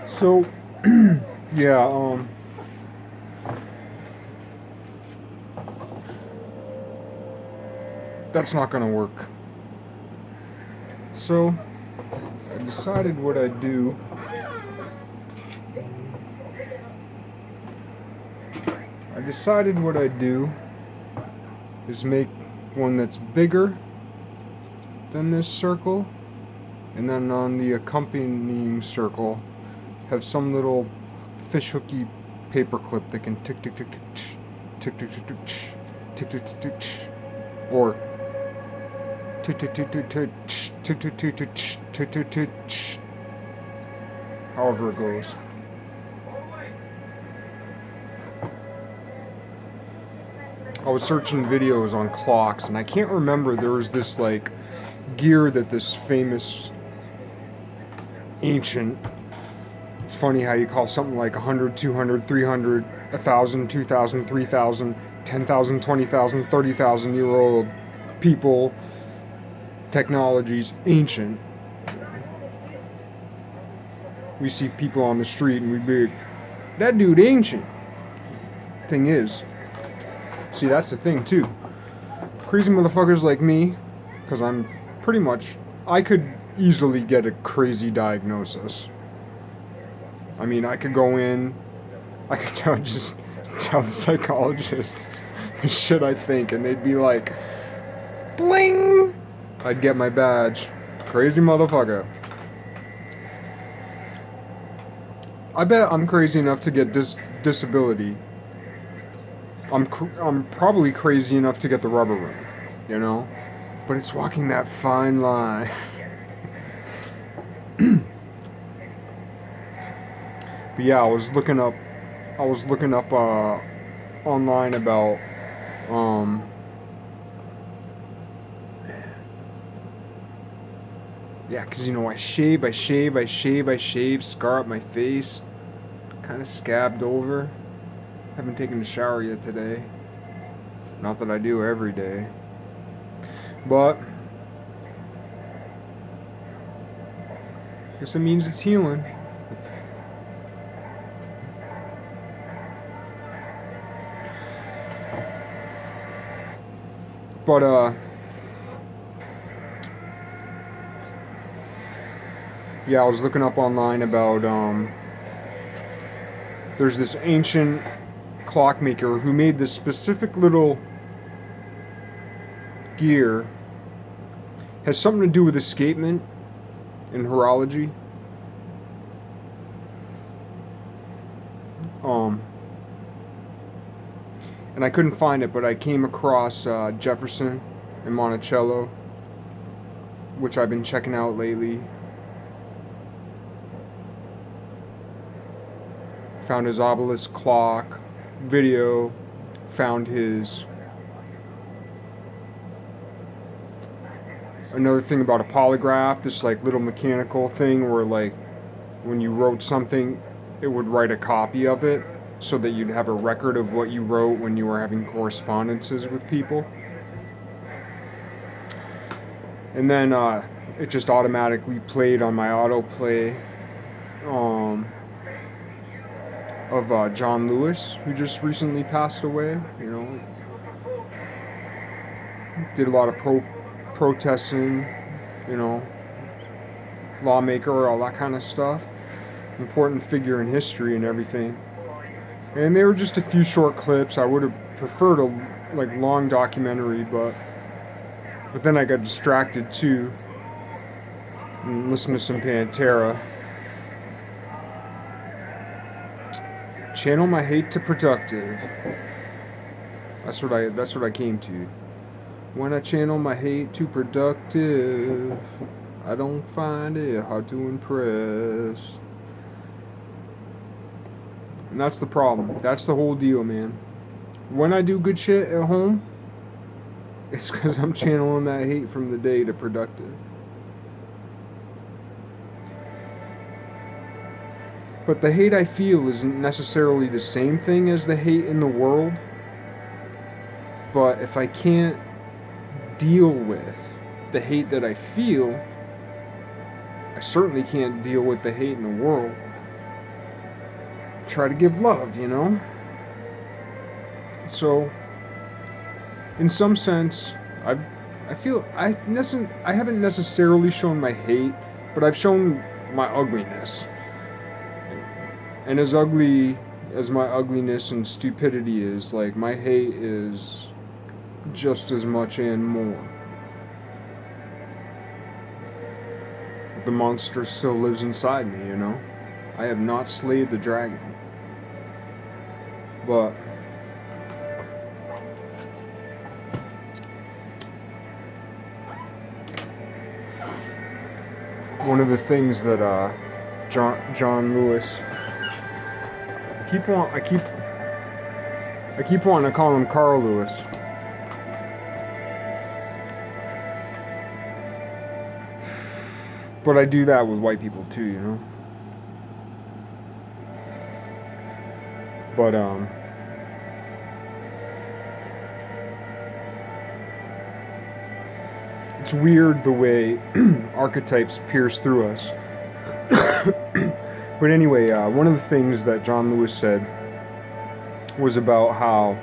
So, yeah, that's not gonna work. So, I decided what I'd do. I decided what I'd do is make one that's bigger than this circle, and then on the accompanying circle, have some little fish hooky paper clip that can tick tick tick tick tick tick tick tick tick tick tick tick, or tick tick tick tick tick tick tick tick tick tick tick, however it goes. I was searching videos on clocks, and I can't remember, there was this like gear that this famous ancient, it's funny how you call something like 100, 200, 300, 1,000, 2,000, 3,000, 10,000, 20,000, 30,000 year old people, technologies ancient. We see people on the street and we'd be, that dude ancient. Thing is, see, that's the thing too. Crazy motherfuckers like me, because I'm pretty much, I could easily get a crazy diagnosis. I mean, I could go in, I could just tell the psychologists the shit I think, and they'd be like, bling! I'd get my badge. Crazy motherfucker. I bet I'm crazy enough to get disability. I'm probably crazy enough to get the rubber room, you know? But it's walking that fine line. But yeah, I was looking up online about yeah, because you know, I shave, scar up my face, kind of scabbed over. Haven't taken a shower yet today. Not that I do every day. But I guess it means it's healing. But yeah, I was looking up online about there's this ancient clockmaker who made this specific little gear. Has something to do with escapement in horology. And I couldn't find it, but I came across Jefferson and Monticello, which I've been checking out lately. Found his obelisk clock video, found his another thing about a polygraph, this like little mechanical thing where like when you wrote something, it would write a copy of it so that you'd have a record of what you wrote when you were having correspondences with people. And then it just automatically played on my autoplay of John Lewis, who just recently passed away. You know, did a lot of protesting, you know, lawmaker, all that kind of stuff. Important figure in history and everything. And they were just a few short clips. I would have preferred a like long documentary, but then I got distracted too and listened to some Pantera. Channel my hate to productive. That's what I came to. When I channel my hate to productive, I don't find it hard to impress. And that's the problem. That's the whole deal, man. When I do good shit at home, it's because I'm channeling that hate from the day to productive. But the hate I feel isn't necessarily the same thing as the hate in the world. But if I can't deal with the hate that I feel, I certainly can't deal with the hate in the world. try to give love, you know? So, in some sense, I feel I haven't necessarily shown my hate, but I've shown my ugliness. And as ugly as my ugliness and stupidity is, like, my hate is just as much and more. The monster still lives inside me, you know? I have not slayed the dragon. But one of the things that John Lewis I keep wanting to call him Carl Lewis. But I do that with white people too, you know? But it's weird the way archetypes pierce through us. But anyway, one of the things that John Lewis said was about how,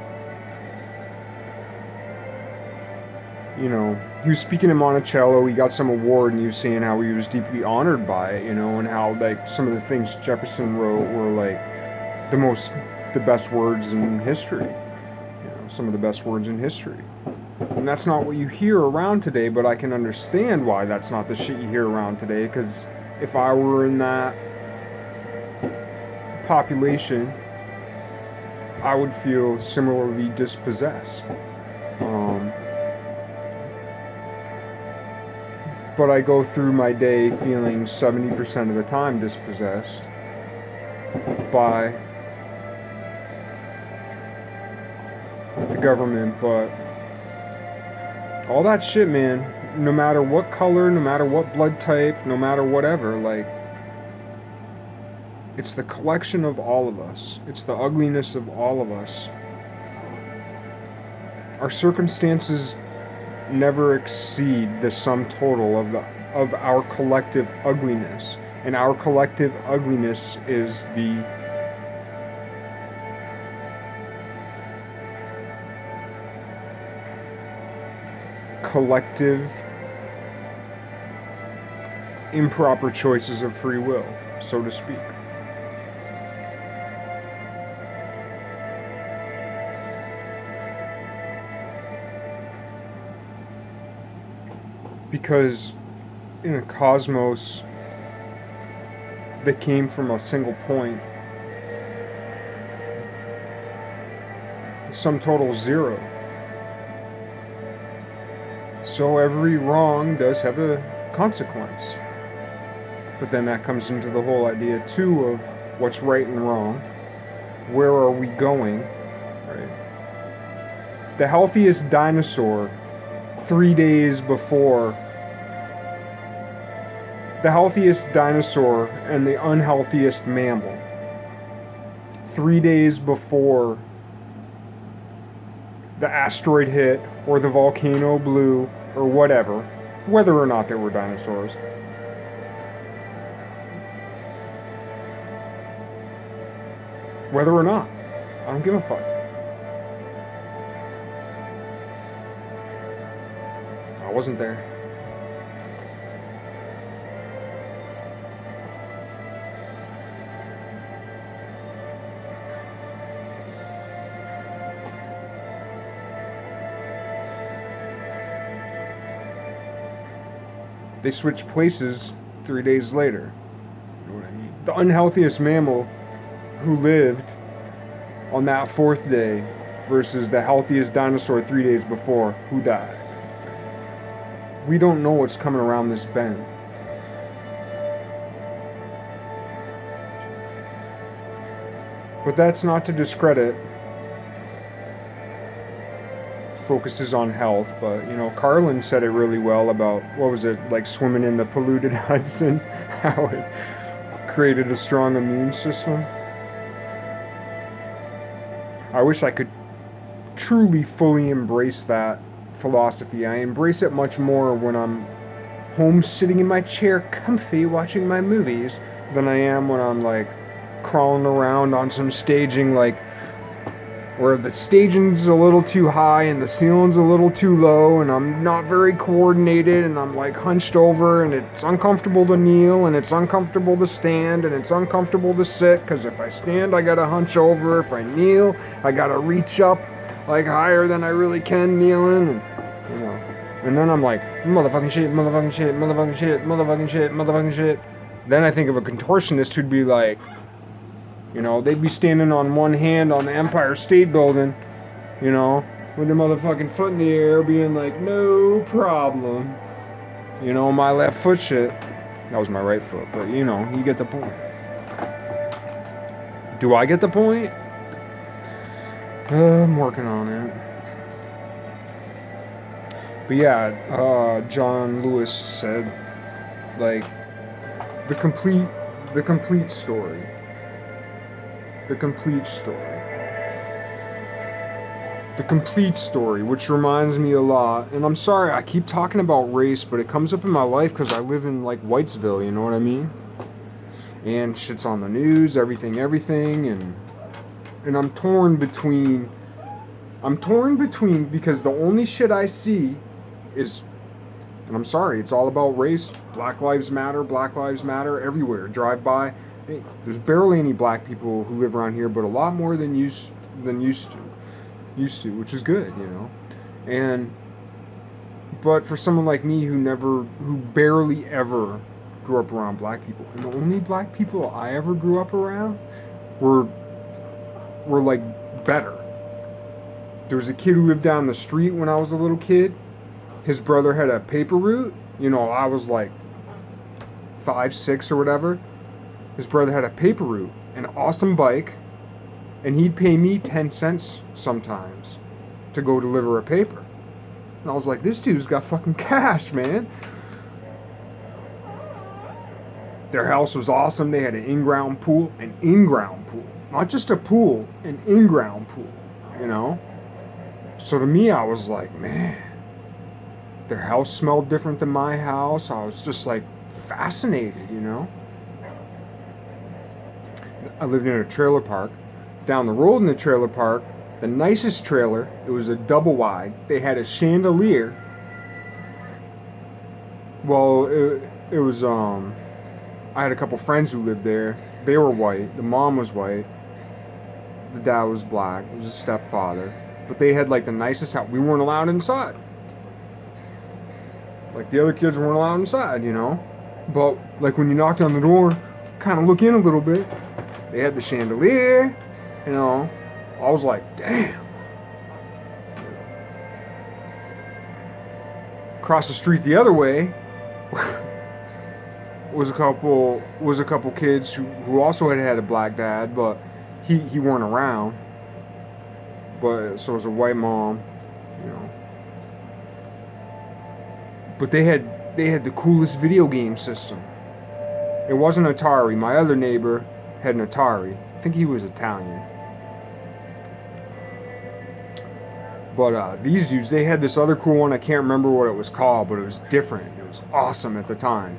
you know, he was speaking in Monticello, he got some award, and he was saying how he was deeply honored by it, you know, and how, like, some of the things Jefferson wrote were, like, the best words in history. You know, some of the best words in history. And that's not what you hear around today, but I can understand why that's not the shit you hear around today, because if I were in that population, I would feel similarly dispossessed. But I go through my day feeling 70% of the time dispossessed by the government. But all that shit, man, no matter what color, no matter what blood type, no matter whatever, like, it's the collection of all of us. It's the ugliness of all of us. Our circumstances never exceed the sum total of our collective ugliness. And our collective ugliness is the collective improper choices of free will, so to speak. Because in a cosmos that came from a single point, the sum total is 0. So every wrong does have a consequence. But then that comes into the whole idea too of what's right and wrong. Where are we going? Right? The healthiest dinosaur 3 days before, the healthiest dinosaur and the unhealthiest mammal 3 days before the asteroid hit or the volcano blew or whatever, whether or not there were dinosaurs, whether or not, I don't give a fuck. I wasn't there. They switched places 3 days later. You know what I mean? The unhealthiest mammal who lived on that 4th day versus the healthiest dinosaur 3 days before who died. We don't know what's coming around this bend. But that's not to discredit focuses on health, but, you know, Carlin said it really well about, what was it, like swimming in the polluted Hudson, how it created a strong immune system. I wish I could truly fully embrace that philosophy. I embrace it much more when I'm home sitting in my chair comfy watching my movies than I am when I'm like crawling around on some staging, like, where the staging's a little too high and the ceiling's a little too low, and I'm not very coordinated, and I'm like hunched over, and it's uncomfortable to kneel, and it's uncomfortable to stand, and it's uncomfortable to sit, because if I stand I gotta hunch over, if I kneel I gotta reach up like higher than I really can kneeling, and you know, and then I'm like, motherfucking shit, motherfucking shit, motherfucking shit, motherfucking shit, motherfucking shit. Then I think of a contortionist who'd be like, you know, they'd be standing on one hand on the Empire State Building, you know, with their motherfucking foot in the air, being like, no problem. You know, my left foot shit. That was my right foot, but you know, you get the point. Do I get the point? I'm working on it. But yeah, John Lewis said, like, the complete story. The complete story. The complete story, which reminds me a lot, and I'm sorry I keep talking about race, but it comes up in my life because I live in like Whitesville, you know what I mean? And shit's on the news, everything, and I'm torn between because the only shit I see is, and I'm sorry, it's all about race. Black lives matter everywhere. Drive by, hey, there's barely any black people who live around here, but a lot more than used to, which is good, you know. But for someone like me who barely ever grew up around black people, and the only black people I ever grew up around were like better. There was a kid who lived down the street when I was a little kid. His brother had a paper route. You know, I was like 5, 6 or whatever. His brother had a paper route, an awesome bike, and he'd pay me 10 cents sometimes to go deliver a paper. And I was like, this dude's got fucking cash, man. Their house was awesome. They had an in-ground pool. Not just a pool, an in-ground pool, you know? So to me, I was like, man, their house smelled different than my house. I was just like fascinated, you know? I lived in a trailer park. Down the road in the trailer park, the nicest trailer, it was a double wide. They had a chandelier. Well, it was, I had a couple friends who lived there. They were white. The mom was white. The dad was black. He was a stepfather. But they had like the nicest house. We weren't allowed inside. Like the other kids weren't allowed inside, you know? But like when you knocked on the door, kind of look in a little bit. They had the chandelier, you know. I was like, damn. Across the street the other way was a couple kids who also had a black dad, but he weren't around. But so it was a white mom, you know. But they had the coolest video game system. It wasn't Atari. My other neighbor had an Atari. I think he was Italian. But these dudes, they had this other cool one. I can't remember what it was called, but it was different. It was awesome at the time.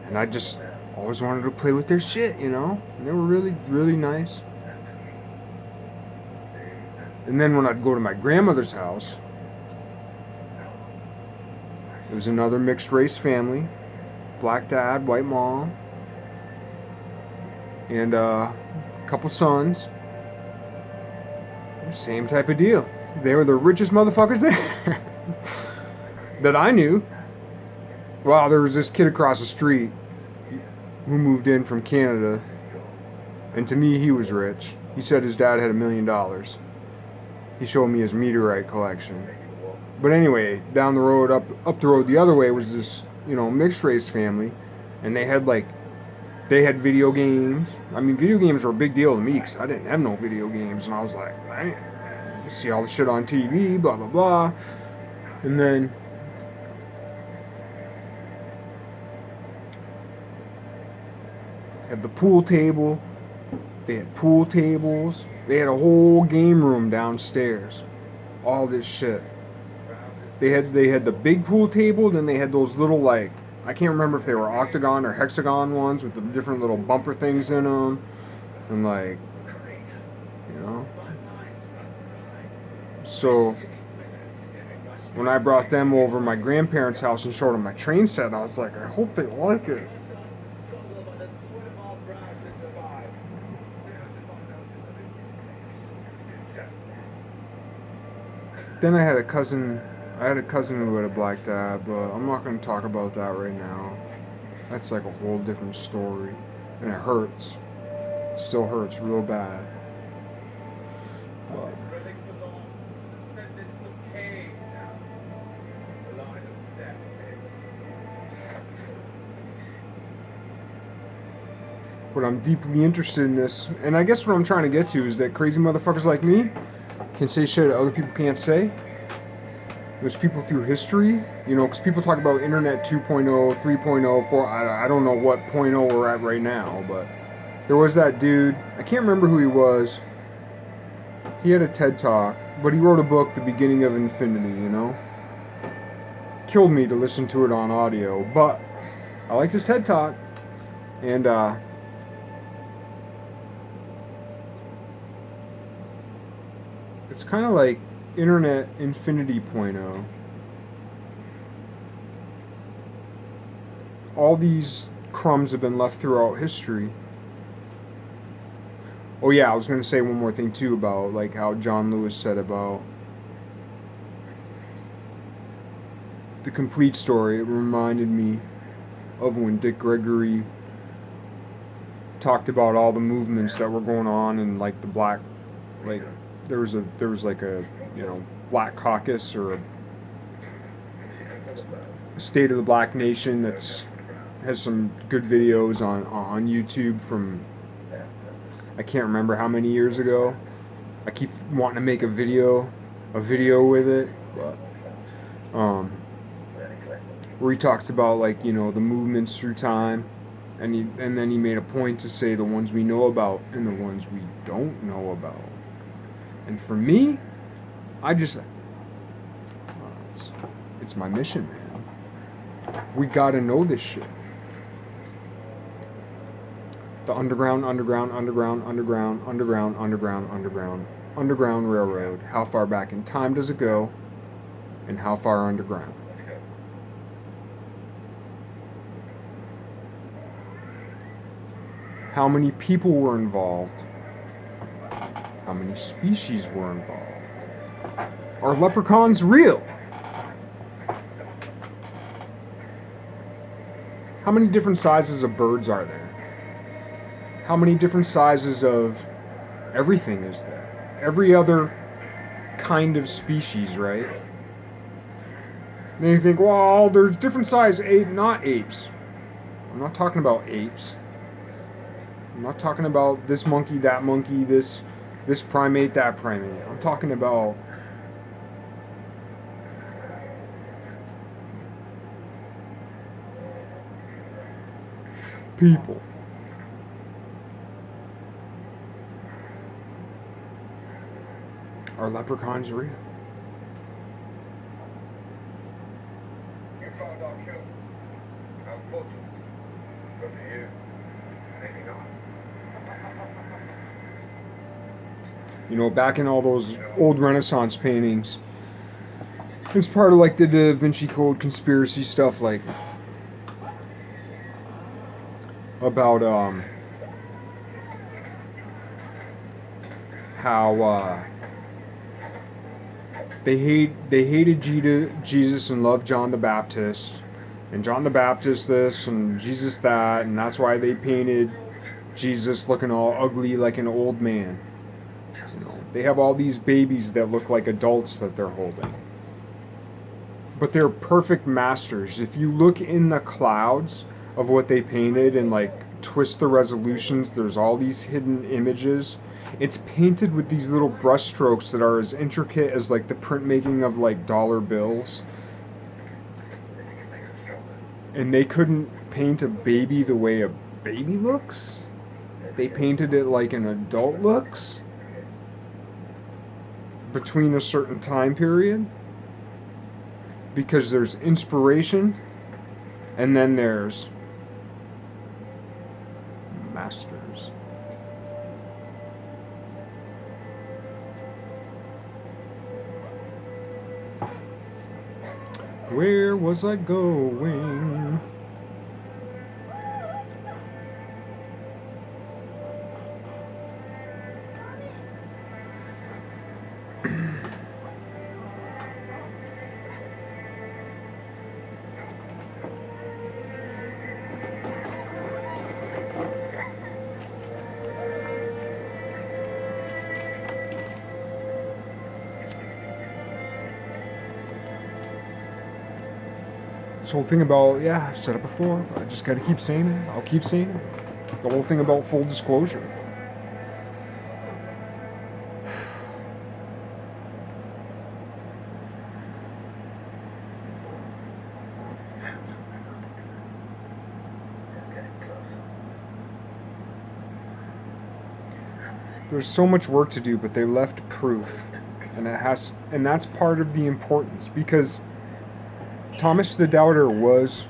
And I just always wanted to play with their shit, you know? And they were really, really nice. And then when I'd go to my grandmother's house, it was another mixed race family. Black dad, white mom. And a couple sons. Same type of deal. They were the richest motherfuckers there that I knew. Well, there was this kid across the street who moved in from Canada, and to me he was rich. He said his dad had $1 million. He showed me his meteorite collection. But anyway, down the road, up the road the other way was this, you know, mixed race family, and they had video games. I mean, video games were a big deal to me because I didn't have no video games, and I was like, man, you see all the shit on TV, blah blah blah, and then have the pool table. They had pool tables. They had a whole game room downstairs. All this shit. They had the big pool table, then they had those little, like, I can't remember if they were octagon or hexagon ones with the different little bumper things in them. And like, you know. So when I brought them over my grandparents' house and showed them my train set, I was like, I hope they like it. Then I had a cousin who had a black dad, but I'm not going to talk about that right now. That's like a whole different story. And it hurts. It still hurts real bad. But I'm deeply interested in this. And I guess what I'm trying to get to is that crazy motherfuckers like me can say shit that other people can't say. There's people through history, you know, because people talk about internet 2.0, 3.0, 4. I don't know what point .0 we're at right now, but there was that dude. I can't remember who he was. He had a TED Talk, but he wrote a book, The Beginning of Infinity, you know? Killed me to listen to it on audio, but I liked his TED Talk. And, it's kind of like Internet Infinity .0. All these crumbs have been left throughout history. Oh yeah, I was going to say one more thing too about like how John Lewis said about the complete story. It reminded me of when Dick Gregory talked about all the movements that were going on in like the black, like there was like a, you know, Black Caucus or a State of the Black Nation that's has some good videos on YouTube from I can't remember how many years ago. I keep wanting to make a video with it, but where he talks about like, you know, the movements through time, and then he made a point to say the ones we know about and the ones we don't know about. And for me, I just it's my mission, man. We gotta know this shit. The underground railroad. How far back in time does it go? And how far underground? How many people were involved? How many species were involved? Are leprechauns real? How many different sizes of birds are there? How many different sizes of everything is there? Every other kind of species, right? Then you think, well, there's different size ape, not apes. I'm not talking about apes. I'm not talking about this monkey, this primate, that primate. I'm talking about people. Are leprechauns real? You found our kill. Unfortunately. But for you, maybe not. You know, back in all those old Renaissance paintings, it's part of like the Da Vinci Code conspiracy stuff, like about how they hated Jesus and loved John the Baptist, and John the Baptist this and Jesus that, and that's why they painted Jesus looking all ugly like an old man. You know, they have all these babies that look like adults that they're holding, but they're perfect masters. If you look in the clouds of what they painted and like twist the resolutions, there's all these hidden images. It's painted with these little brush strokes that are as intricate as like the printmaking of like dollar bills. And they couldn't paint a baby the way a baby looks. They painted it like an adult looks between a certain time period, because there's inspiration and then there's masters. Where was I going? This whole thing about, yeah, I've said it before, I just gotta keep saying it. I'll keep saying it. The whole thing about full disclosure. There's so much work to do, but they left proof. And that's part of the importance, because Thomas the Doubter was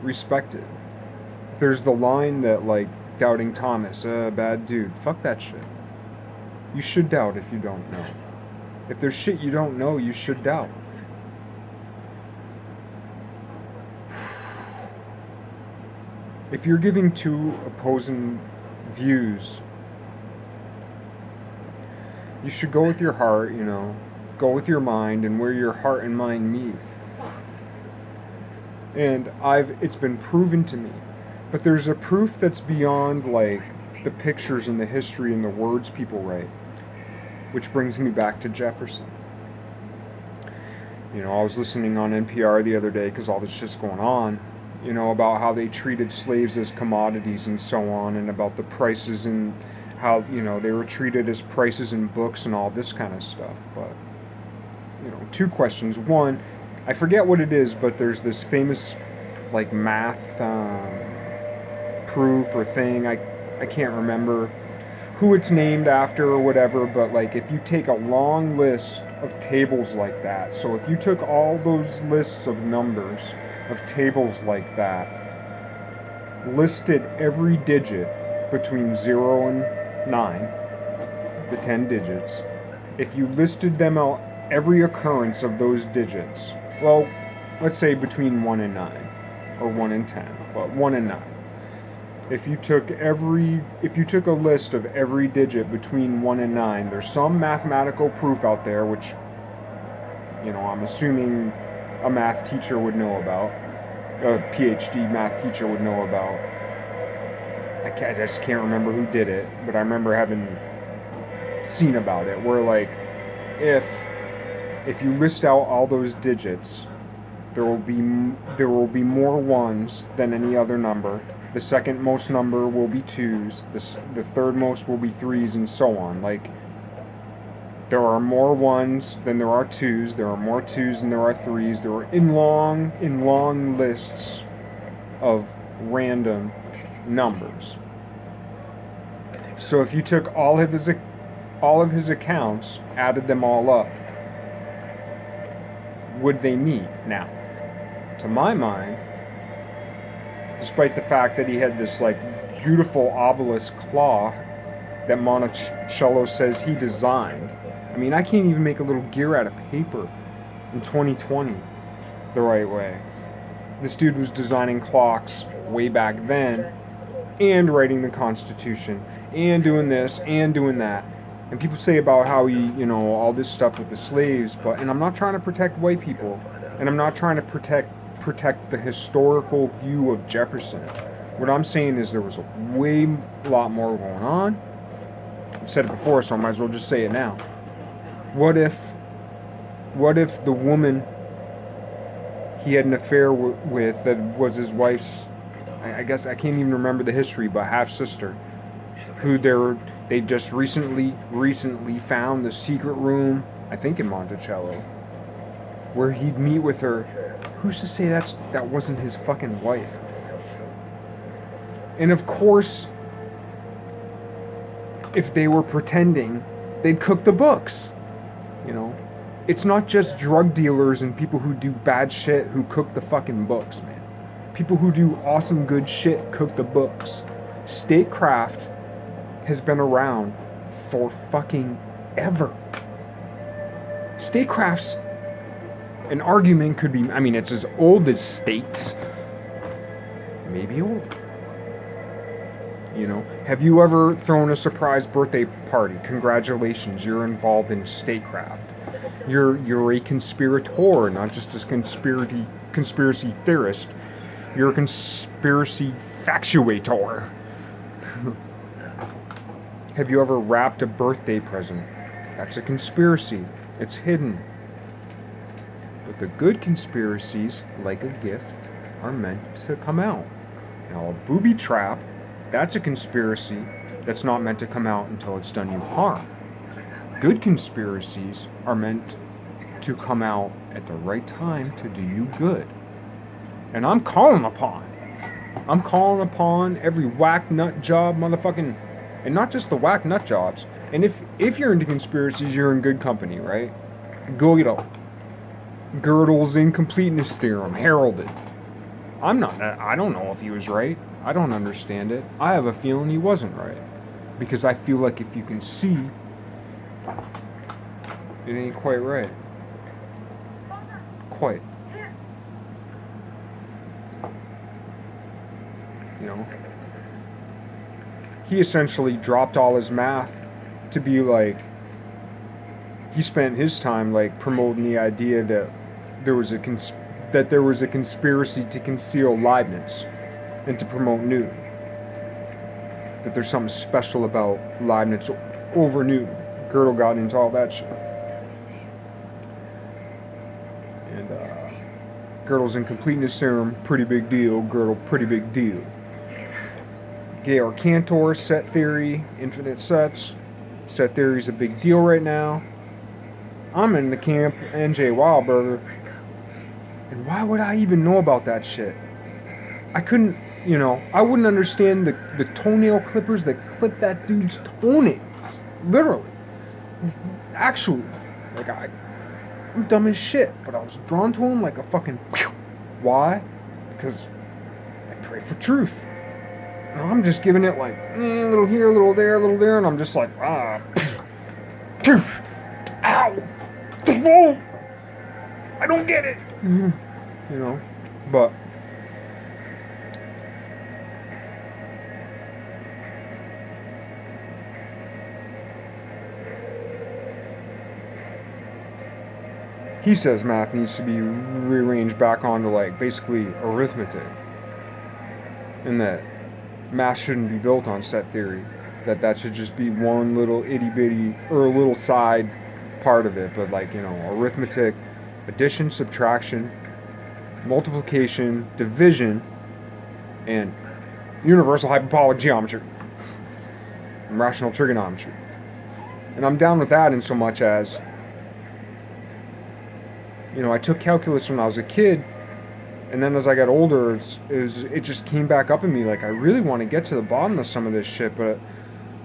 respected. There's the line that, like, doubting Thomas, bad dude. Fuck that shit. You should doubt if you don't know. If there's shit you don't know, you should doubt. If you're giving two opposing views, you should go with your heart, you know, go with your mind, and where your heart and mind meet. And it's been proven to me. But there's a proof that's beyond, like, the pictures and the history and the words people write. Which brings me back to Jefferson. You know, I was listening on NPR the other day, because all this shit's going on, you know, about how they treated slaves as commodities and so on, and about the prices and how, you know, they were treated as prices in books and all this kind of stuff. But, you know, two questions. One, I forget what it is, but there's this famous, like, math proof or thing. I can't remember who it's named after or whatever, but, like, if you take a long list of tables like that, so if you took all those lists of numbers of tables like that, listed every digit between 0 and 9, the 10 digits, if you listed them out, every occurrence of those digits, well, let's say between 1 and 9, or 1 and 10, but 1 and 9. If you took a list of every digit between 1 and 9, there's some mathematical proof out there, which, you know, I'm assuming a math teacher would know about, a PhD math teacher would know about. I just can't remember who did it, but I remember having seen about it, where, like, if you list out all those digits, there will be more ones than any other number. The second most number will be 2s. The third most will be 3s, and so on. Like, there are more 1s than there are 2s. There are more 2s than there are 3s. There are in long lists of random numbers. So if you took all of his accounts, added them all up, would they meet? Now, to my mind, despite the fact that he had this, like, beautiful obelisk claw that Monticello says he designed. I mean, I can't even make a little gear out of paper in 2020 the right way. This dude was designing clocks way back then, and writing the Constitution, and doing this, and doing that. And people say about how he, you know, all this stuff with the slaves, and I'm not trying to protect white people, and I'm not trying to protect the historical view of Jefferson. What I'm saying is there was a lot more going on. I've said it before, so I might as well just say it now. What if the woman he had an affair with that was his wife's, I guess I can't even remember the history, but half sister, who they just recently found the secret room, I think in Monticello, where he'd meet with her. Who's to say that wasn't his fucking wife? And of course, if they were pretending, they'd cook the books. You know, it's not just drug dealers and people who do bad shit who cook the fucking books, man. People who do awesome good shit cook the books. Statecraft has been around for fucking ever. Statecraft's An argument could be, I mean, it's as old as states, maybe older. You know, have you ever thrown a surprise birthday party? Congratulations, you're involved in statecraft. You're a conspirator, not just a conspiracy theorist. You're a conspiracy factuator. Have you ever wrapped a birthday present? That's a conspiracy. It's hidden. But the good conspiracies, like a gift, are meant to come out. Now, a booby trap, that's a conspiracy that's not meant to come out until it's done you harm. Good conspiracies are meant to come out at the right time to do you good. And I'm calling upon every whack nut job motherfucking, and not just the whack nut jobs. And if you're into conspiracies, you're in good company, right? Gödel. Gödel's incompleteness theorem, heralded. I don't know if he was right. I don't understand it. I have a feeling he wasn't right. Because I feel like if you can see, it ain't quite right. Quite. You know? He essentially dropped all his math to be like, he spent his time like promoting the idea that there was a conspiracy to conceal Leibniz and to promote Newton. That there's something special about Leibniz over Newton. Gödel got into all that shit. And Gödel's incompleteness theorem, pretty big deal. Gödel, pretty big deal. Georg Cantor, set theory, infinite sets. Set theory's a big deal right now. I'm in the camp N.J. Wildberger. And why would I even know about that shit? I couldn't, I wouldn't understand the toenail clippers that clip that dude's toenails. Literally. Actually. Like, I'm dumb as shit, but I was drawn to him like a fucking... Why? Because I pray for truth. And I'm just giving it like, a little here, a little there, and I'm just like, ow. Whoa! I don't get it. But he says math needs to be rearranged back onto like basically arithmetic, and that math shouldn't be built on set theory. That should just be one little itty bitty or a little side part of it, but like arithmetic, addition, subtraction, multiplication, division, and universal hyperbolic geometry and rational trigonometry. And I'm down with that in so much as I took calculus when I was a kid, and then as I got older, it just came back up in me like I really want to get to the bottom of some of this shit, but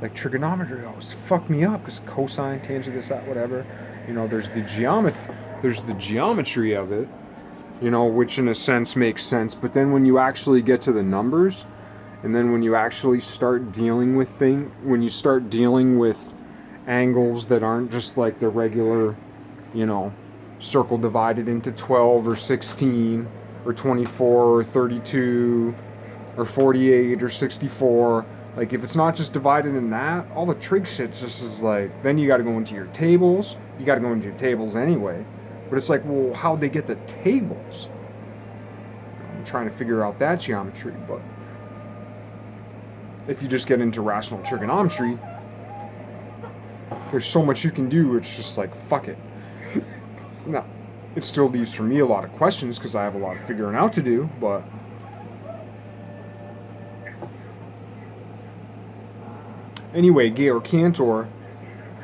like trigonometry always fucked me up because cosine, tangent, this, that, whatever. There's the geometry of it, which in a sense makes sense. But then when you actually get to the numbers, and then when you actually start dealing with when you start dealing with angles that aren't just like the regular, circle divided into 12 or 16 or 24 or 32 or 48 or 64. Like, if it's not just divided in that, all the trig shit just is like, then you got to go into your tables. You got to go into your tables anyway. But it's like, well, how'd they get the tables? I'm trying to figure out that geometry, but if you just get into rational trigonometry, there's so much you can do, it's just like, fuck it. Now, it still leaves for me a lot of questions because I have a lot of figuring out to do, but anyway, Georg Cantor,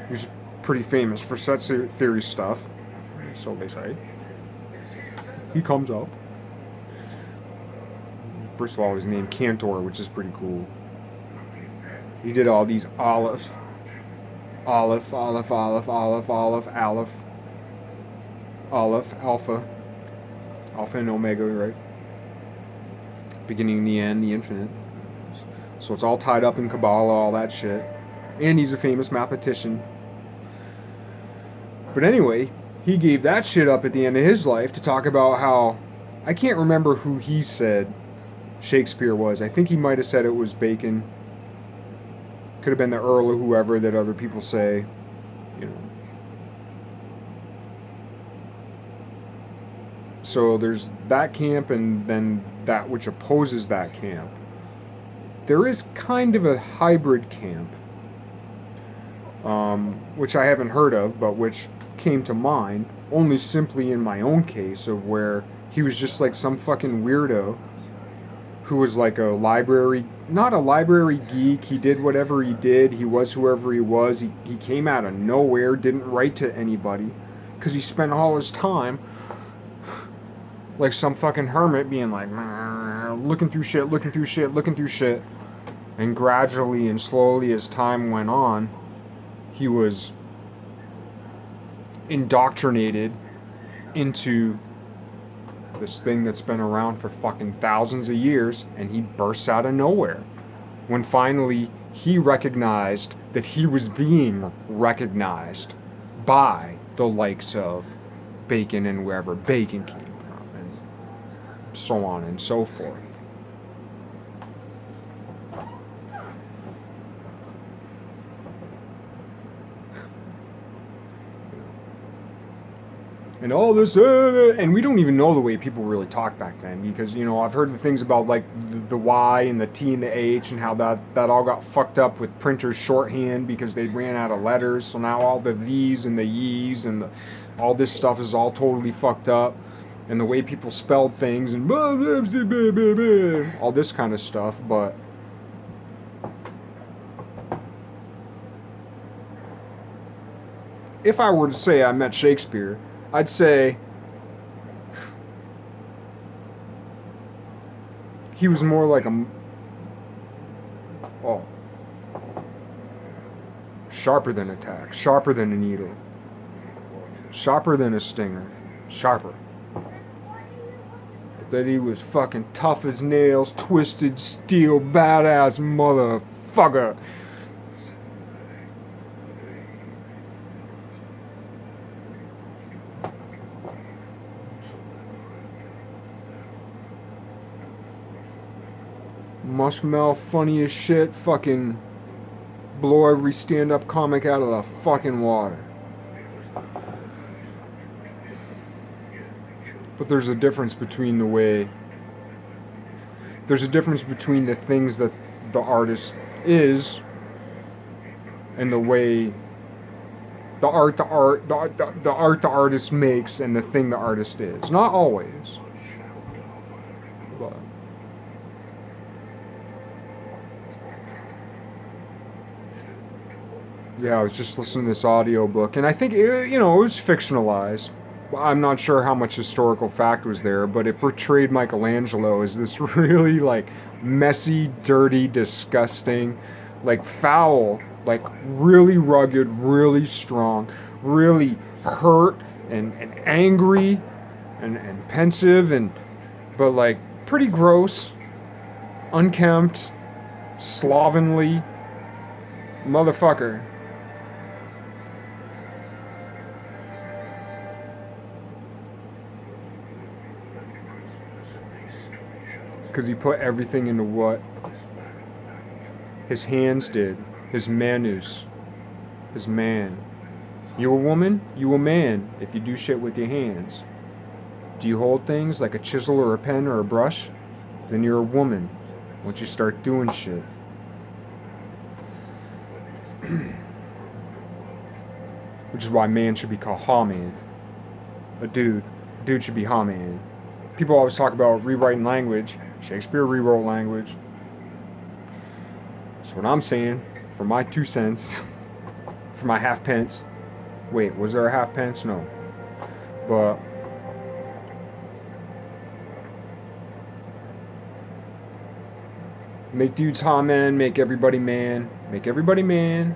who's pretty famous for set theory stuff, so they say, he comes up. First of all, he's named Cantor, which is pretty cool. He did all these Aleph, Alpha and Omega, right? Beginning and the end, the infinite. So it's all tied up in Kabbalah, all that shit. And he's a famous mathematician. But anyway, he gave that shit up at the end of his life to talk about how, I can't remember who he said Shakespeare was. I think he might have said it was Bacon. Could have been the Earl or whoever that other people say, you know. So there's that camp, and then that which opposes that camp. There is kind of a hybrid camp, which I haven't heard of, but which came to mind only simply in my own case, of where he was just like some fucking weirdo who was like a library, not a library geek. He did whatever he did. He was whoever he was. He came out of nowhere, didn't write to anybody, because he spent all his time like some fucking hermit being like, looking through shit. And gradually and slowly as time went on, he was indoctrinated into this thing that's been around for fucking thousands of years, and he bursts out of nowhere when finally he recognized that he was being recognized by the likes of Bacon and wherever Bacon came from, and so on and so forth. And all this, and we don't even know the way people really talk back then, because, you know, I've heard the things about like the Y and the T and the H, and how that all got fucked up with printers shorthand because they ran out of letters. So now all the these and the ye's and all this stuff is all totally fucked up, and the way people spelled things and all this kind of stuff. But if I were to say I met Shakespeare, I'd say he was more like sharper than a tack, sharper than a needle, sharper than a stinger, sharper. But that he was fucking tough as nails, twisted steel, badass motherfucker. Mushmouth, funny as shit, fucking blow every stand-up comic out of the fucking water. But there's a difference between the things that the artist is, and the way the art the artist makes, and the thing the artist is. Not always, but yeah, I was just listening to this audiobook, and I think it was fictionalized. I'm not sure how much historical fact was there, but it portrayed Michelangelo as this really like messy, dirty, disgusting, like foul, like really rugged, really strong, really hurt and angry and pensive, but like pretty gross, unkempt, slovenly motherfucker. Because he put everything into what his hands did, his manus, his man. You a woman? You a man if you do shit with your hands. Do you hold things like a chisel or a pen or a brush? Then you're a woman once you start doing shit. Which is why man should be called ha-man. A dude should be ha-man. People always talk about rewriting language. Shakespeare rewrote language. That's what I'm saying. For my 2 cents. For my half pence. Wait, was there a half pence? No. But make dudes ha man, make everybody man. Make everybody man.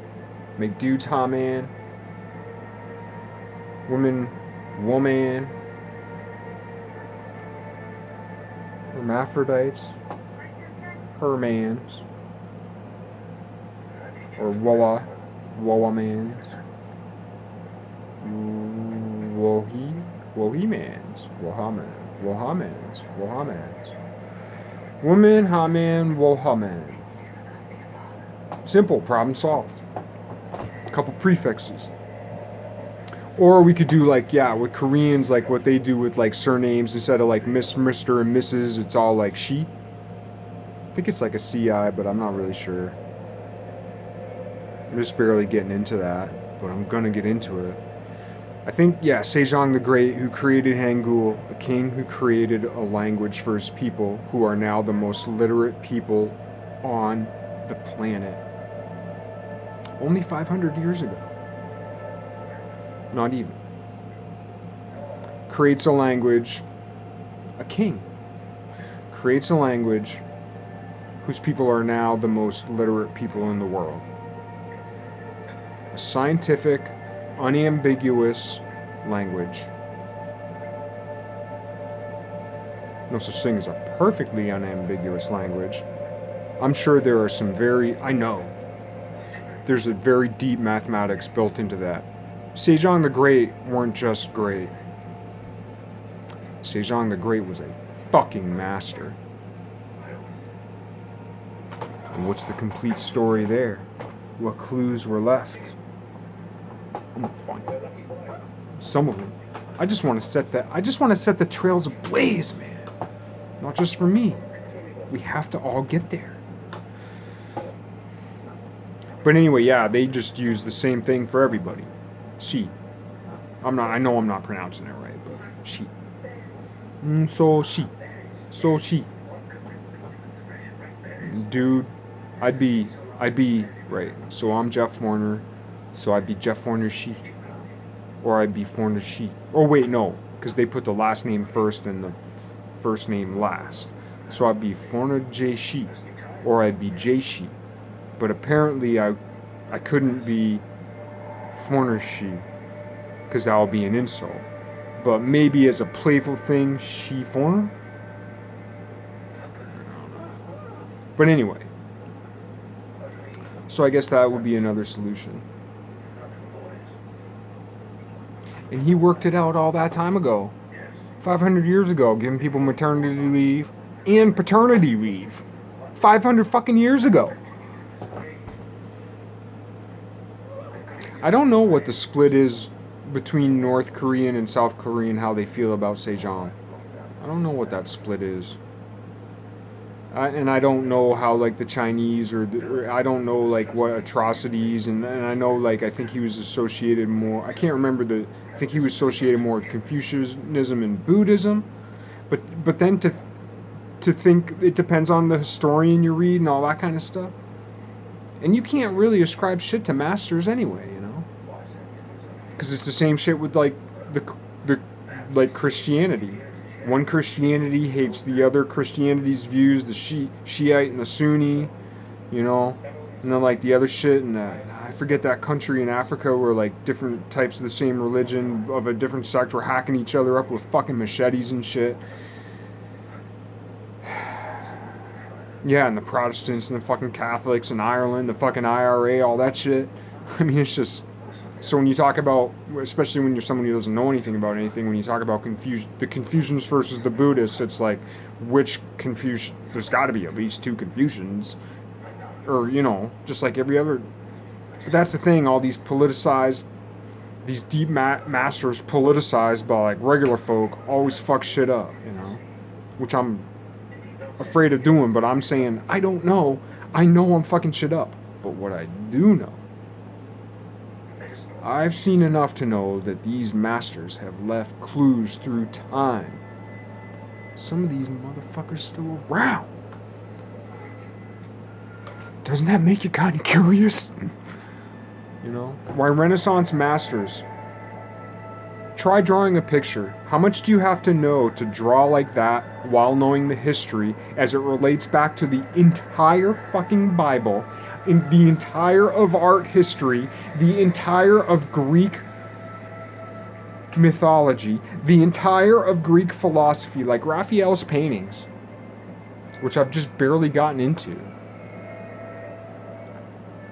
Make dudes ha man. Women woman. Hermaphrodites, hermans, or wawamans, Wohimans. Wohamans. Woman, Haman, Wohaman. Simple, problem solved. A couple prefixes. Or we could do like, yeah, with Koreans, like what they do with like surnames, instead of like Miss, Mr., and Mrs., it's all like she. I think it's like a CI, but I'm not really sure. I'm just barely getting into that, but I'm gonna get into it. I think, yeah, Sejong the Great, who created Hangul, a king who created a language for his people, who are now the most literate people on the planet. Only 500 years ago. Not even. Creates a language, a king. Creates a language whose people are now the most literate people in the world. A scientific, unambiguous language. No such thing as a perfectly unambiguous language. I'm sure there are some there's a very deep mathematics built into that. Sejong the Great weren't just great. Sejong the Great was a fucking master. And what's the complete story there? What clues were left? Some of them. I just want to set the trails ablaze, man. Not just for me. We have to all get there. But anyway, yeah, they just use the same thing for everybody. She. I know I'm not pronouncing it right, but she. So she. Dude, I'd be right. So I'm Jeff Warner. So I'd be Jeff Warner she. Or I'd be Warner she. Oh wait, no, because they put the last name first and the first name last. So I'd be Warner J she. Or I'd be J she. But apparently I couldn't be Warner she, because that would be an insult. But maybe as a playful thing, she Warner? But anyway. So I guess that would be another solution. And he worked it out all that time ago. 500 years ago, giving people maternity leave and paternity leave. 500 fucking years ago. I don't know what the split is between North Korean and South Korean, how they feel about Sejong. I don't know what that split is. And I don't know how, like, the Chinese or I don't know, like, what atrocities, and I know, like, I think he was associated more, I can't remember I think he was associated more with Confucianism and Buddhism, but then to think, it depends on the historian you read and all that kind of stuff. And you can't really ascribe shit to masters anyway, you know? Because it's the same shit with, like, the Christianity. One Christianity hates the other Christianity's views, the Shiite and the Sunni, you know, and then like the other shit, and I forget that country in Africa where like different types of the same religion of a different sect were hacking each other up with fucking machetes and shit. Yeah, and the Protestants and the fucking Catholics in Ireland, the fucking IRA, all that shit. I mean, it's just... So when you talk about, especially when you're someone who doesn't know anything about anything, when you talk about the Confucians versus the Buddhists, it's like, which Confucian? There's got to be at least two Confucians, or, you know, just like every other. But that's the thing. All these politicized, these deep masters politicized by like regular folk always fuck shit up, you know, which I'm afraid of doing. But I'm saying I don't know. I know I'm fucking shit up. But what I do know, I've seen enough to know that these masters have left clues through time. Some of these motherfuckers still around. Doesn't that make you kind of curious? You know? Why Renaissance masters? Try drawing a picture. How much do you have to know to draw like that while knowing the history as it relates back to the entire fucking Bible, in the entire of art history, the entire of Greek mythology, the entire of Greek philosophy, like Raphael's paintings, which I've just barely gotten into.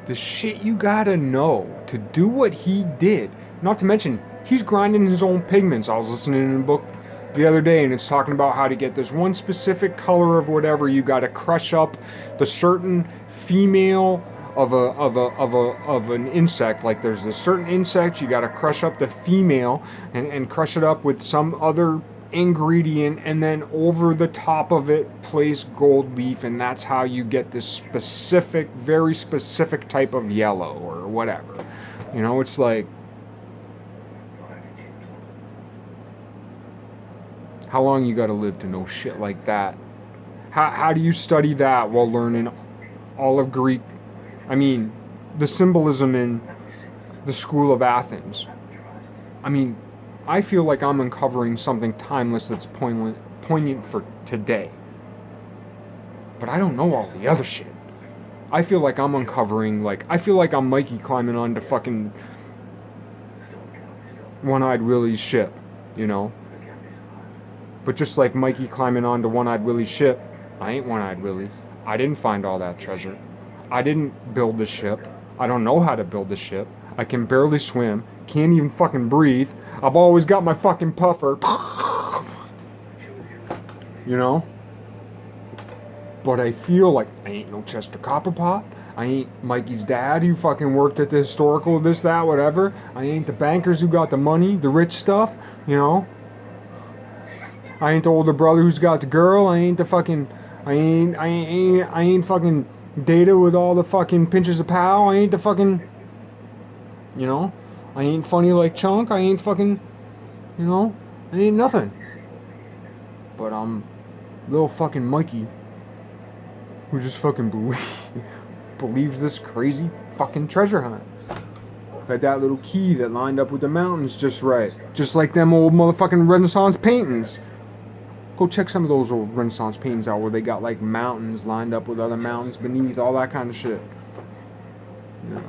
The shit you gotta know to do what he did, not to mention He's grinding his own pigments. I was listening to a book the other day, and it's talking about how to get this one specific color of whatever. You got to crush up the certain female of an insect. Like there's this certain insect, you got to crush up the female and crush it up with some other ingredient, and then over the top of it place gold leaf, and that's how you get this specific, very specific type of yellow or whatever. You know, it's like, how long you gotta live to know shit like that? How do you study that while learning all of Greek? I mean, the symbolism in the School of Athens. I mean, I feel like I'm uncovering something timeless that's poignant for today. But I don't know all the other shit. I feel like I'm uncovering, like, I feel like I'm Mikey climbing onto fucking One-Eyed Willie's ship, you know? But just like Mikey climbing onto One-Eyed Willie's ship, I ain't One-Eyed Willie. I didn't find all that treasure. I didn't build the ship. I don't know how to build the ship. I can barely swim. Can't even fucking breathe. I've always got my fucking puffer. You know? But I feel like I ain't no Chester Copperpot. I ain't Mikey's dad who fucking worked at the historical, this, that, whatever. I ain't the bankers who got the money, the rich stuff, you know? I ain't the older brother who's got the girl. I ain't the fucking, I ain't fucking Data with all the fucking pinches of pow. I ain't the fucking, you know? I ain't funny like Chunk. I ain't fucking, you know? I ain't nothing. But I'm little fucking Mikey who just fucking believes this crazy fucking treasure hunt. Had that little key that lined up with the mountains just right. Just like them old motherfucking Renaissance paintings. Go check some of those old Renaissance paintings out where they got like mountains lined up with other mountains beneath, all that kind of shit. You know.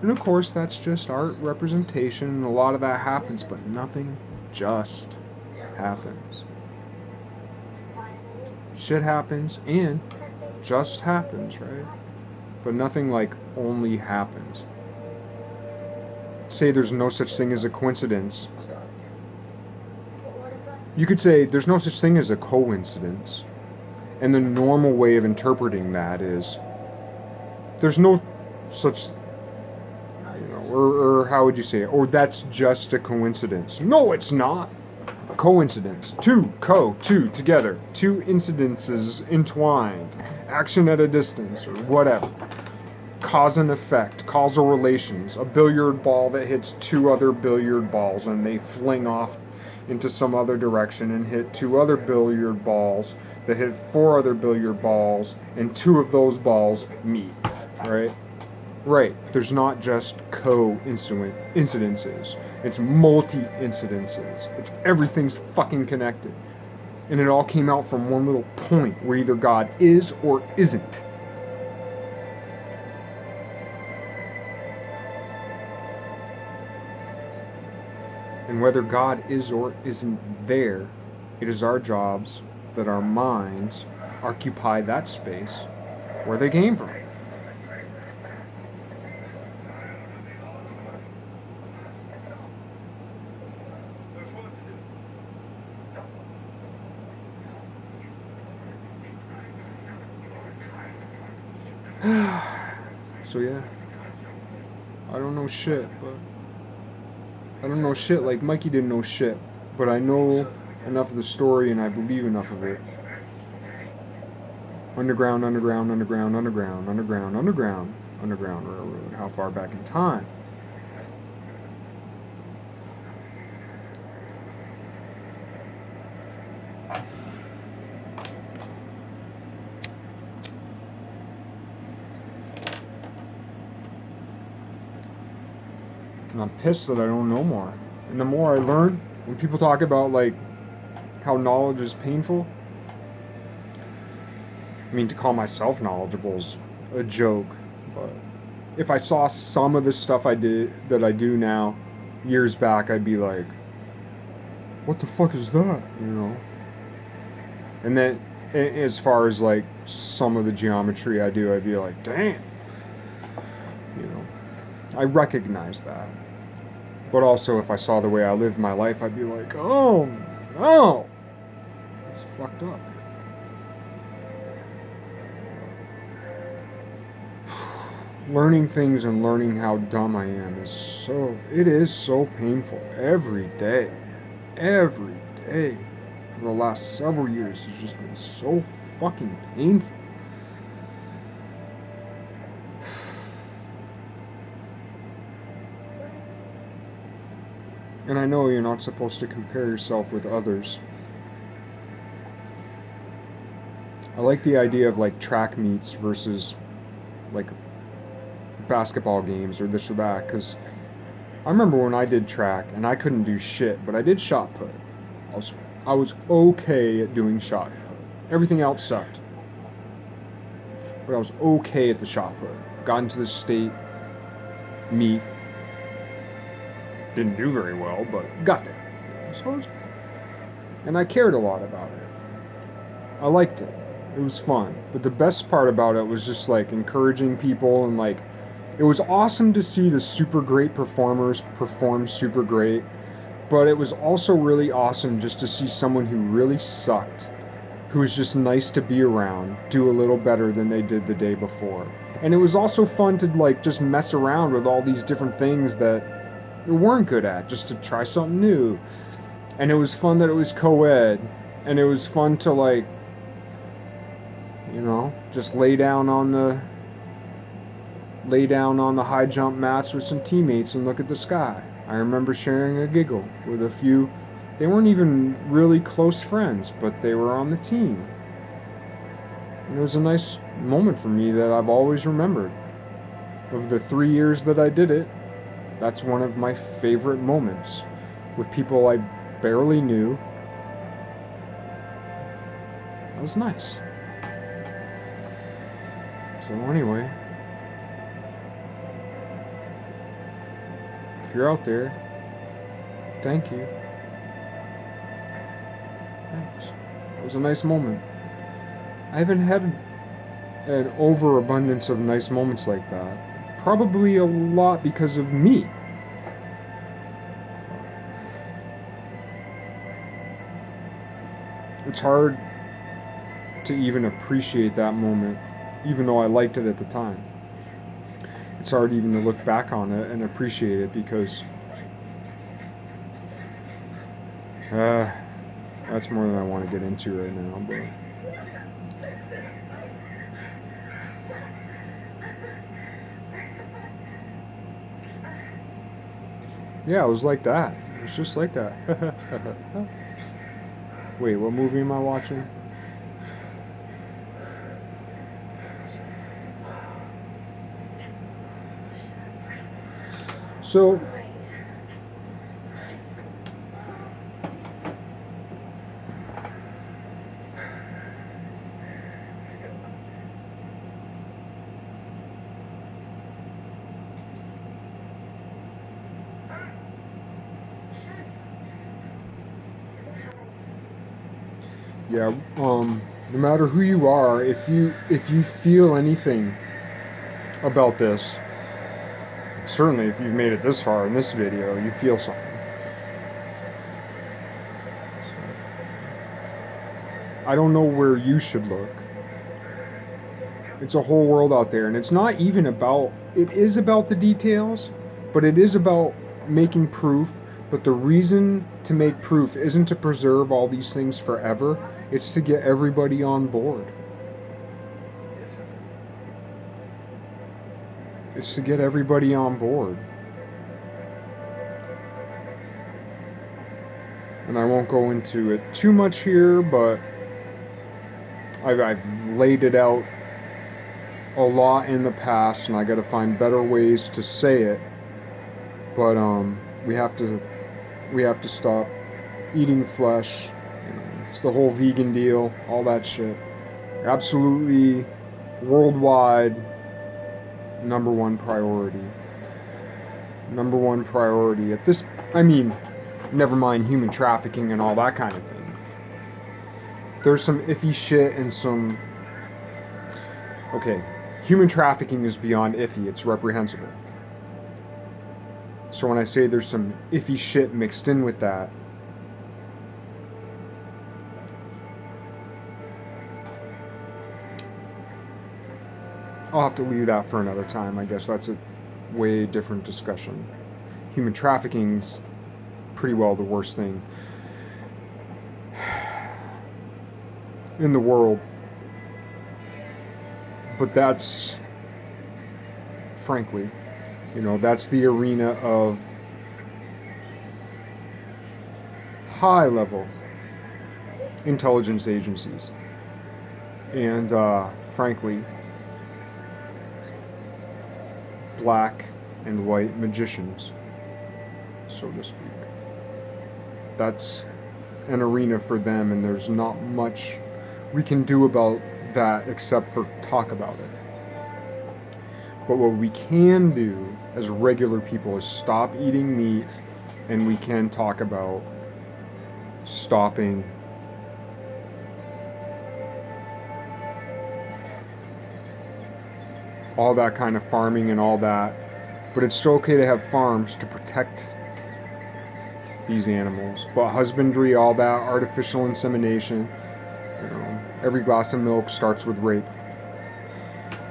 And of course, that's just art representation, and a lot of that happens, but nothing just happens. Shit happens and just happens, right? But nothing like only happens. Say there's no such thing as a coincidence. You could say there's no such thing as a coincidence. And the normal way of interpreting that is there's no such, you know, or how would you say it? Or that's just a coincidence. No, it's not. A coincidence. Two together. Two incidences entwined. Action at a distance, or whatever. Cause and effect, causal relations. A billiard ball that hits two other billiard balls and they fling off into some other direction and hit two other billiard balls that hit four other billiard balls, and two of those balls meet, right? Right. There's not just coincidences. It's multi-incidences. It's everything's fucking connected. And it all came out from one little point where either God is or isn't. And whether God is or isn't there, it is our jobs that our minds occupy that space where they came from. So yeah, I don't know shit, but I don't know shit like Mikey didn't know shit, but I know enough of the story and I believe enough of it. Underground, underground, underground, underground, underground, underground, underground railroad. How far back in time? And I'm pissed that I don't know more. And the more I learn, when people talk about like how knowledge is painful, I mean, to call myself knowledgeable is a joke, but if I saw some of the stuff I do now years back, I'd be like, what the fuck is that, you know? And then as far as like some of the geometry I do, I'd be like, damn, you know, I recognize that. But also, if I saw the way I lived my life, I'd be like, oh no, it's fucked up. Learning things and learning how dumb I am it is so painful every day. Every day for the last several years has just been so fucking painful. And I know you're not supposed to compare yourself with others. I like the idea of like track meets versus like basketball games or this or that, because I remember when I did track and I couldn't do shit, but I did shot put. I was okay at doing shot put. Everything else sucked. But I was okay at the shot put. Got into the state meet. Didn't do very well, but got there. And I cared a lot about it. I liked it. It was fun. But the best part about it was just like encouraging people, and like it was awesome to see the super great performers perform super great. But it was also really awesome just to see someone who really sucked, who was just nice to be around, do a little better than they did the day before. And it was also fun to like just mess around with all these different things that we weren't good at, just to try something new. And it was fun that it was co-ed, and it was fun to like, you know, just lay down on the high jump mats with some teammates and look at the sky. I remember sharing a giggle with a few. They weren't even really close friends, but they were on the team. And it was a nice moment for me that I've always remembered. Of the 3 years that I did it, that's one of my favorite moments, with people I barely knew. That was nice. So anyway, if you're out there, thank you. Thanks. It was a nice moment. I haven't had an overabundance of nice moments like that. Probably a lot because of me. It's hard to even appreciate that moment, even though I liked it at the time. It's hard even to look back on it and appreciate it, because that's more than I want to get into right now, but yeah, it was like that. It was just like that. Wait, what movie am I watching? So, yeah, no matter who you are, if you feel anything about this, certainly if you've made it this far in this video, you feel something. I don't know where you should look. It's a whole world out there, and it's not even about, it is about the details, but it is about making proof. But the reason to make proof isn't to preserve all these things forever, it's to get everybody on board. It's to get everybody on board. And I won't go into it too much here, but I've laid it out a lot in the past, and I gotta find better ways to say it. But we have to stop eating flesh. It's the whole vegan deal, all that shit. Absolutely worldwide number one priority. Number one priority at this, I mean, never mind human trafficking and all that kind of thing. There's some iffy shit and some, okay, human trafficking is beyond iffy, it's reprehensible. So when I say there's some iffy shit mixed in with that, I'll have to leave that for another time. I guess that's a way different discussion. Human trafficking's pretty well the worst thing in the world. But that's, frankly, that's the arena of high-level intelligence agencies. And, frankly, black and white magicians, so to speak. That's an arena for them, and there's not much we can do about that except for talk about it. But what we can do as regular people is stop eating meat, and we can talk about stopping all that kind of farming and all that. But it's still okay to have farms to protect these animals. But husbandry, all that, artificial insemination, every glass of milk starts with rape.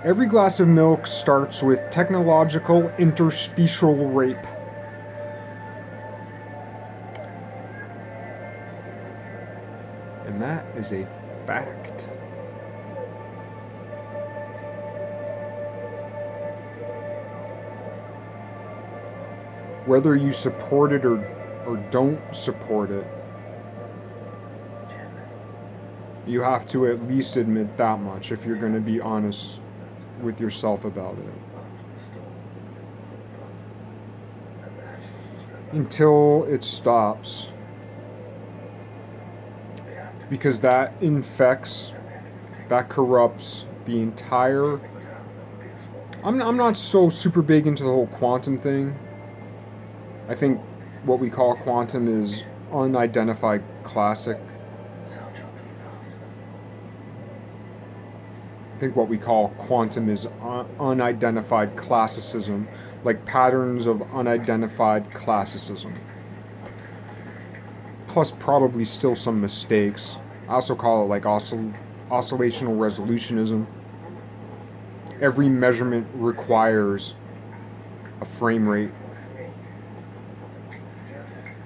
Every glass of milk starts with technological interspecial rape. And that is a fact. Whether you support it or don't support it, you have to at least admit that much if you're going to be honest with yourself about it. Until it stops. Because that infects, that corrupts the entire... I'm not so super big into the whole quantum thing. I think what we call quantum is unidentified classic. I think what we call quantum is unidentified classicism, like patterns of unidentified classicism. Plus probably still some mistakes. I also call it like oscillational resolutionism. Every measurement requires a frame rate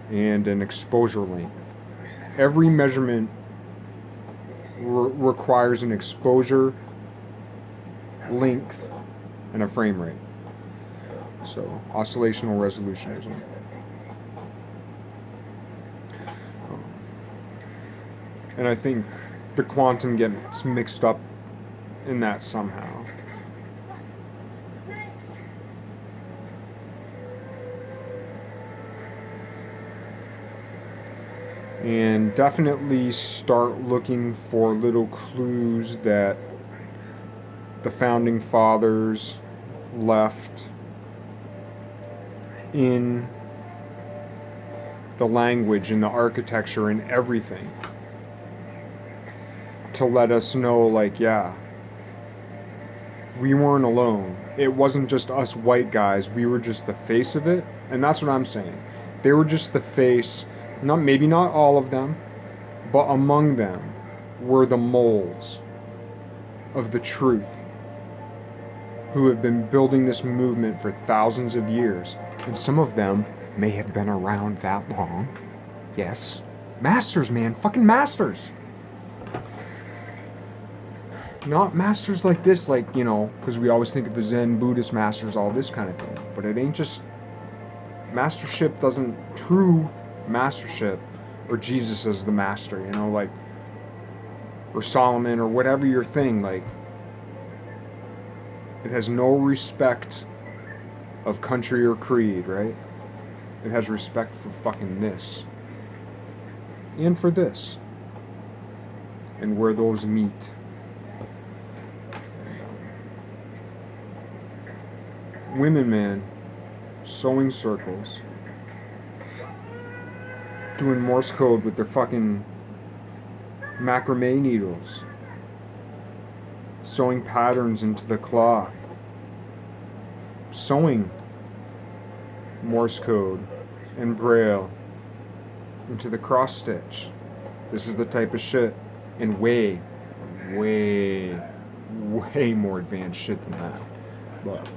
and an exposure length. Every measurement requires an exposure, length, and a frame rate. So, oscillational resolutionism. And I think the quantum gets mixed up in that somehow. And definitely start looking for little clues that the founding fathers left in the language and the architecture and everything to let us know, like, yeah, we weren't alone. It wasn't just us white guys. We were just the face of it. And that's what I'm saying. They were just the face. Maybe not all of them, but among them were the moles of the truth who have been building this movement for thousands of years. And some of them may have been around that long. Yes. Masters, man. Fucking masters. Not masters like this, like, because we always think of the Zen Buddhist masters, all this kind of thing. But it ain't just... Mastership doesn't... True mastership, or Jesus as the master, or Solomon, or whatever your thing, like, it has no respect of country or creed, right? It has respect for fucking this. And for this. And where those meet. Women, man, sewing circles, doing Morse code with their fucking macrame needles, sewing patterns into the cloth, sewing Morse code and Braille into the cross stitch. This is the type of shit, and way more advanced shit than that. But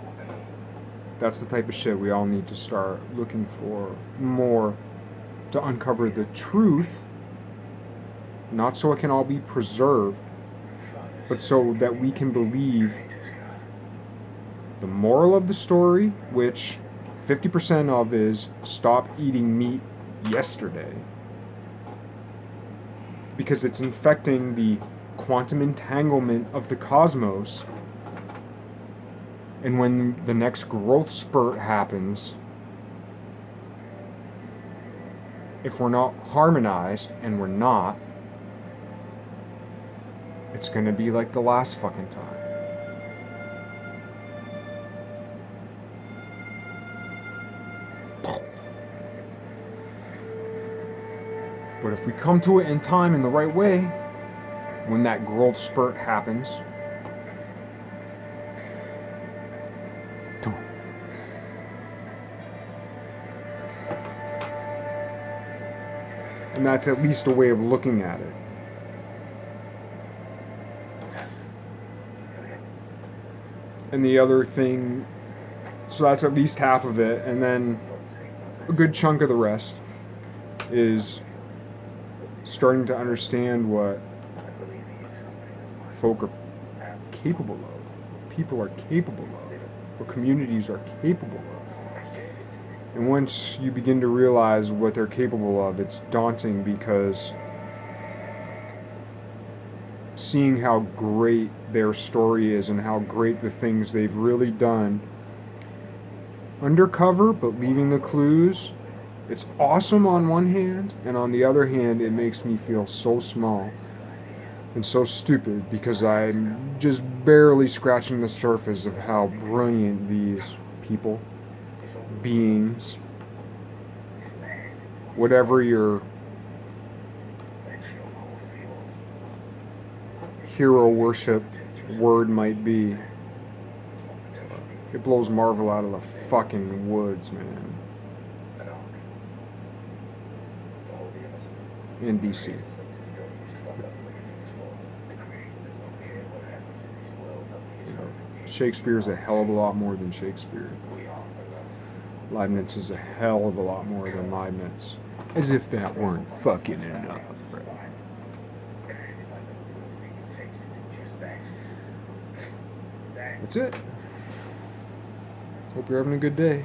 that's the type of shit we all need to start looking for more to uncover the truth, not so it can all be preserved, but so that we can believe the moral of the story, which 50% of is stop eating meat yesterday. Because it's infecting the quantum entanglement of the cosmos. And when the next growth spurt happens, if we're not harmonized, and we're not, it's gonna be like the last fucking time. But if we come to it in time in the right way, when that growth spurt happens, and that's at least a way of looking at it. And the other thing, so that's at least half of it, and then a good chunk of the rest is starting to understand what folk are capable of, what people are capable of, what communities are capable of. And once you begin to realize what they're capable of, it's daunting, because seeing how great their story is and how great the things they've really done undercover, but leaving the clues, it's awesome on one hand, and on the other hand, it makes me feel so small and so stupid, because I'm just barely scratching the surface of how brilliant these people, beings, whatever your hero worship word might be, it blows Marvel out of the fucking woods, man. In DC. You know, Shakespeare's a hell of a lot more than Shakespeare. Leibniz is a hell of a lot more than Leibniz. As if that weren't fucking enough, right? That's it. Hope you're having a good day.